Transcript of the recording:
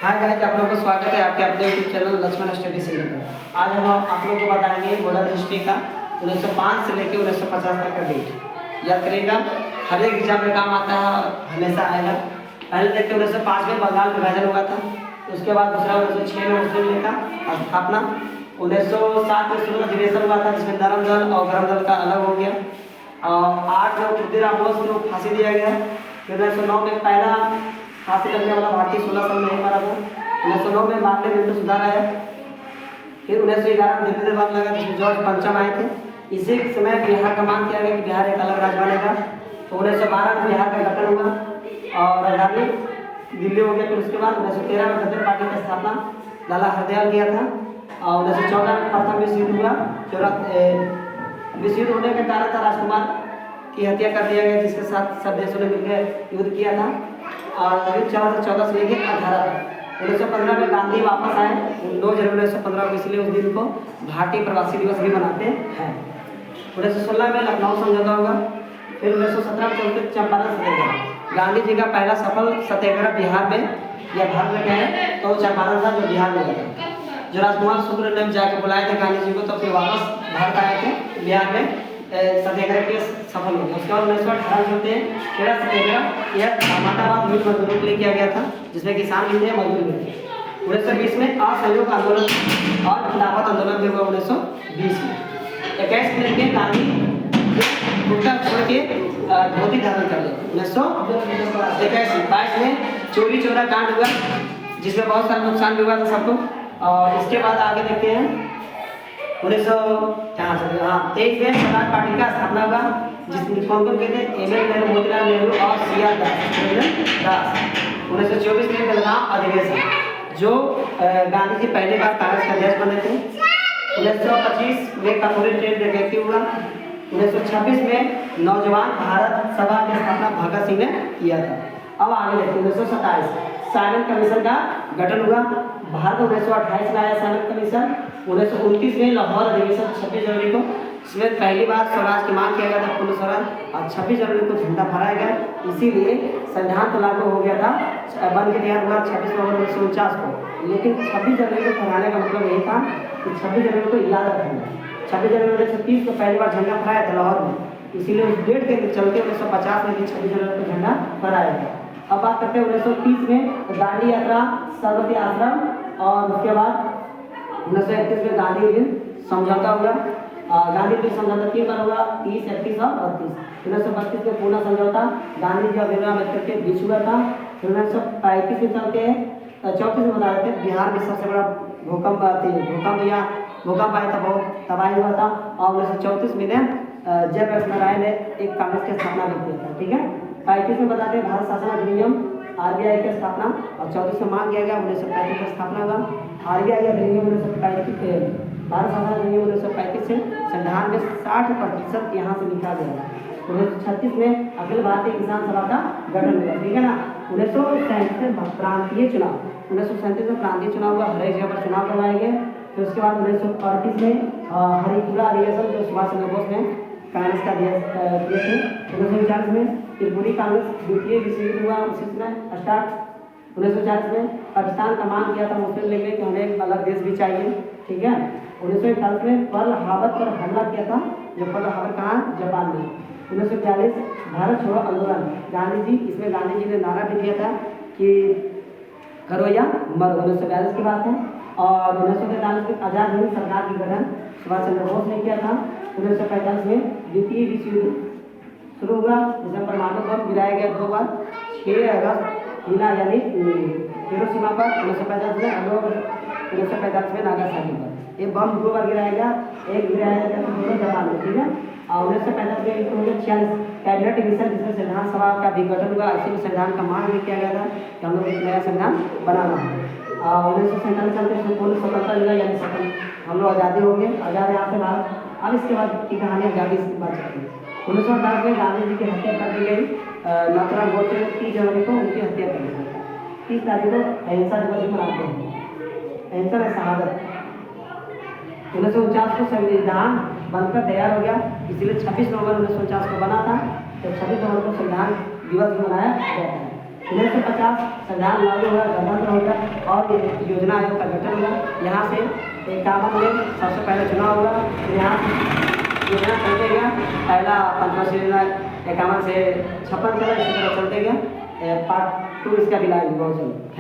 Hi guys, आप लोगों का स्वागत है आपके अपने YouTube channel Laxman study centre पर। आज हम आप लोगों को बताएंगे मॉडर्न हिस्ट्री का 1905 से लेकर 1950 तक का डेट। याद करेगा, हर एक एग्जाम में काम आता है, हमेशा आएगा। पहले देखते 1905 में बंगाल विभाजन हुआ था। उसके बाद दूसरा 1906 में मुस्लिम लीग का स्थापना। 1907 में शुरू अधिवेशन हुआ था जिसमें नरम दल और गरम दल का अलग हो गया। 8 में खुदीराम बोस को फांसी दिया गया। फिर 1909 में पहला फांसी लगने वाला भारतीय 16 साल नहीं मरा था। 1909 में मामले में सुधार आया। फिर 1911 में दिल्ली दरबार लगा जिसमें जॉर्ज पंचम आए थे। इसी समय बिहार का मांग किया गया कि बिहार एक अलग राज्य बनेगा। तो 1912 में बिहार का गठन हुआ और राजधानी दिल्ली हो गया। फिर उसके बाद 1913 में गदर पार्टी की स्थापना लाला हरदयाल किया था। और 1914 में प्रथम विश्व युद्ध हुआ। विश्व युद्ध होने के कारण था राजकुमार की हत्या कर दिया गया, जिसके साथ सब देशों ने मिलकर युद्ध किया था। और युद्ध चला था 14 से लेकर 18 तक। 1915 में गांधी वापस आए 9 जनवरी 1915 को, इसलिए उस दिन को भारतीय प्रवासी दिवस भी मनाते हैं। 1916 में लखनऊ समझौता होगा। फिर 1917 में चलते चंपारण सत्याग्रह। गांधी जी का पहला सफल सत्याग्रह बिहार में या भारत में है तो चंपारण था, जो बिहार में था। जो राजकुमार शुक्ल ने जाकर बुलाए थे गांधी जी को, तो फिर वापस भारत आए थे बिहार में सत्याग्रह के सफल हो गया। उसके बाद 1918 में होते हैं खेड़ा सत्याग्रह। यह अहमदाबाद मिल मजदूरों के लिए किया गया था, जिसमें किसान भी थे, मजदूर भी थे। 1920 में असहयोग आंदोलन और खिलाफत आंदोलन भी हुआ। 1920 में 21 में के गांधी गुट्टा छोड़ के धोती धारण कर लिया। 1921 में चोरी चोरा कांड हुआ, जिसमें बहुत सारा नुकसान भी हुआ था सबको। और इसके बाद आगे देखते हैं 1923 में स्वराज पार्टी का स्थापना हुआ, जिसमें कौन कौन कहते हैं, एम एल नेहरू, मोतीलाल नेहरू और सीआर दास। 1924 में बेलगाम अधिवेशन, जो गांधी जी पहले बार कांग्रेस के अध्यक्ष बने थे। 1925 में कॉर्पोरेट ट्रेड डकैती हुआ। 1926 में नौजवान भारत सभा की स्थापना भगत सिंह ने किया था। अब आगे देखते हैं 1927 साइमन कमीशन का गठन हुआ। भारत 1928 में आया साइमन कमीशन। 1929 में लाहौर अधिवेशन 26 जनवरी को, इसमें पहली बार स्वराज की मांग किया गया था, पूर्ण स्वराज। और 26 जनवरी को झंडा फहराया गया, इसीलिए संविधान तो लागू हो गया था, बन के तैयार हुआ 26 नवंबर 1949 को। लेकिन 26 जनवरी को फहराने का मतलब यही था कि 26 जनवरी को याद रखना। 26 जनवरी 1930 को पहली बार झंडा फहराया था लाहौर में, इसीलिए उस डेट के चलते 1950 में भी 26 जनवरी को झंडा फहराया गया। अब बात करते हैं 1930 में दांडी यात्रा, सरस्वती आश्रम। और उसके बाद 1931 में गांधी दिन समझौता हुआ। गांधी दिन समझौता 3 बार हुआ, 30, 31 और 32। 1932 में पूना समझौता गांधी जी और भीमराव अम्बेडकर के बीच हुआ था। फिर 1935 में चलते हैं 34 में बता रहे थे बिहार में सबसे बड़ा भूकंप आया था, बहुत तबाही हुआ था। और 1934 में जयप्रकाश नारायण ने एक कांग्रेस की स्थापना भी किया था। ठीक है, 35 में बताते हैं भारत शासन अधिनियम आरबीआई की स्थापना। और 34 में मांग किया गया, 1935 में स्थापना हुआ आरबीआई अधिनियम। 1935 भारत शासन अधिनियम 1935 से संविधान में 60% यहाँ से लिखा गया। 1936 में अखिल भारतीय किसान सभा का गठन हुआ। ठीक है ना। 1937 में प्रांतीय चुनाव, 1937 में प्रांतीय चुनाव हुआ, हर एक जगह पर चुनाव करवाए गए। फिर उसके बाद 1938 में हरिपुरा अधिवेशन, जो सुभाष चंद्र बोस ने कांग्रेस का किए थे। 1940 में त्रिपुरी कांग्रेस द्वितीय विश्व युद्ध हुआ, उसी समय स्टार्ट। 1940 में पाकिस्तान का मांग किया था मुस्लिम लीग ने कि हमें एक अलग देश भी चाहिए। ठीक है। 1941 में पर्ल हार्बर पर हमला किया था, जो पर्ल हार्बर कहाँ, जापान में। 1942 भारत छोड़ो आंदोलन, गांधी जी, इसमें गांधी जी ने नारा भी दिया था कि करो या मरो। 1942 की बात है। और 1943 में आजाद हिंद सरकार की गठन सुभाष चंद्र बोस ने किया था। 1945 में द्वितीय विश्व युद्ध शुरू हुआ, जिसमें परमाणु बम गिराया गया 2 बार। 6 अगस्त हिना यानी हिरोशिमा पर 1945 में, 1945 में नागासाकी पर। ये बम 2 बार गिराया गया, एक गिराया गया तो जापान में। ठीक है। और 1945 में 1946 कैबिनेट मिशन, जिसमें संविधान सभा का भी गठन हुआ। इसी में संविधान का मांग भी किया गया था कि हम लोग एक नया संविधान बनाना है। 1947 में पूर्ण स्वतंत्रता मिला, यानी हम लोग आज़ादी हो गए, आज़ाद यहाँ से भारत। अब इसके बाद की कहानी आज़ादी से बात करते हैं। 1918 में गांधी जी की हत्या कर दी गई। नाथुराम गोडसे 30 जनवरी को उनकी हत्या कर दी गई। 30 तारीख को अहिंसा दिवस भी मनाते हैं, अहिंसा में शहादत। 1949 को संविधान बनकर तैयार हो गया, इसलिए 26 नवंबर 1949 को बना था। तो 26 नवंबर को संविधान दिवस भी मनाया जाता है। 1950 संविधान लागू हुआ, गणतंत्र हो गया और ये योजना आयोग का गठन हुआ। यहाँ से 51 में सबसे पहले चुनाव हुआ, यहाँ योजना चलते गया, पहला पंचवर्षीय योजना 51 से 56 चला, इसी तरह चलते गया। पार्ट 2 इसका भी लाएंगे बहुत जल्द।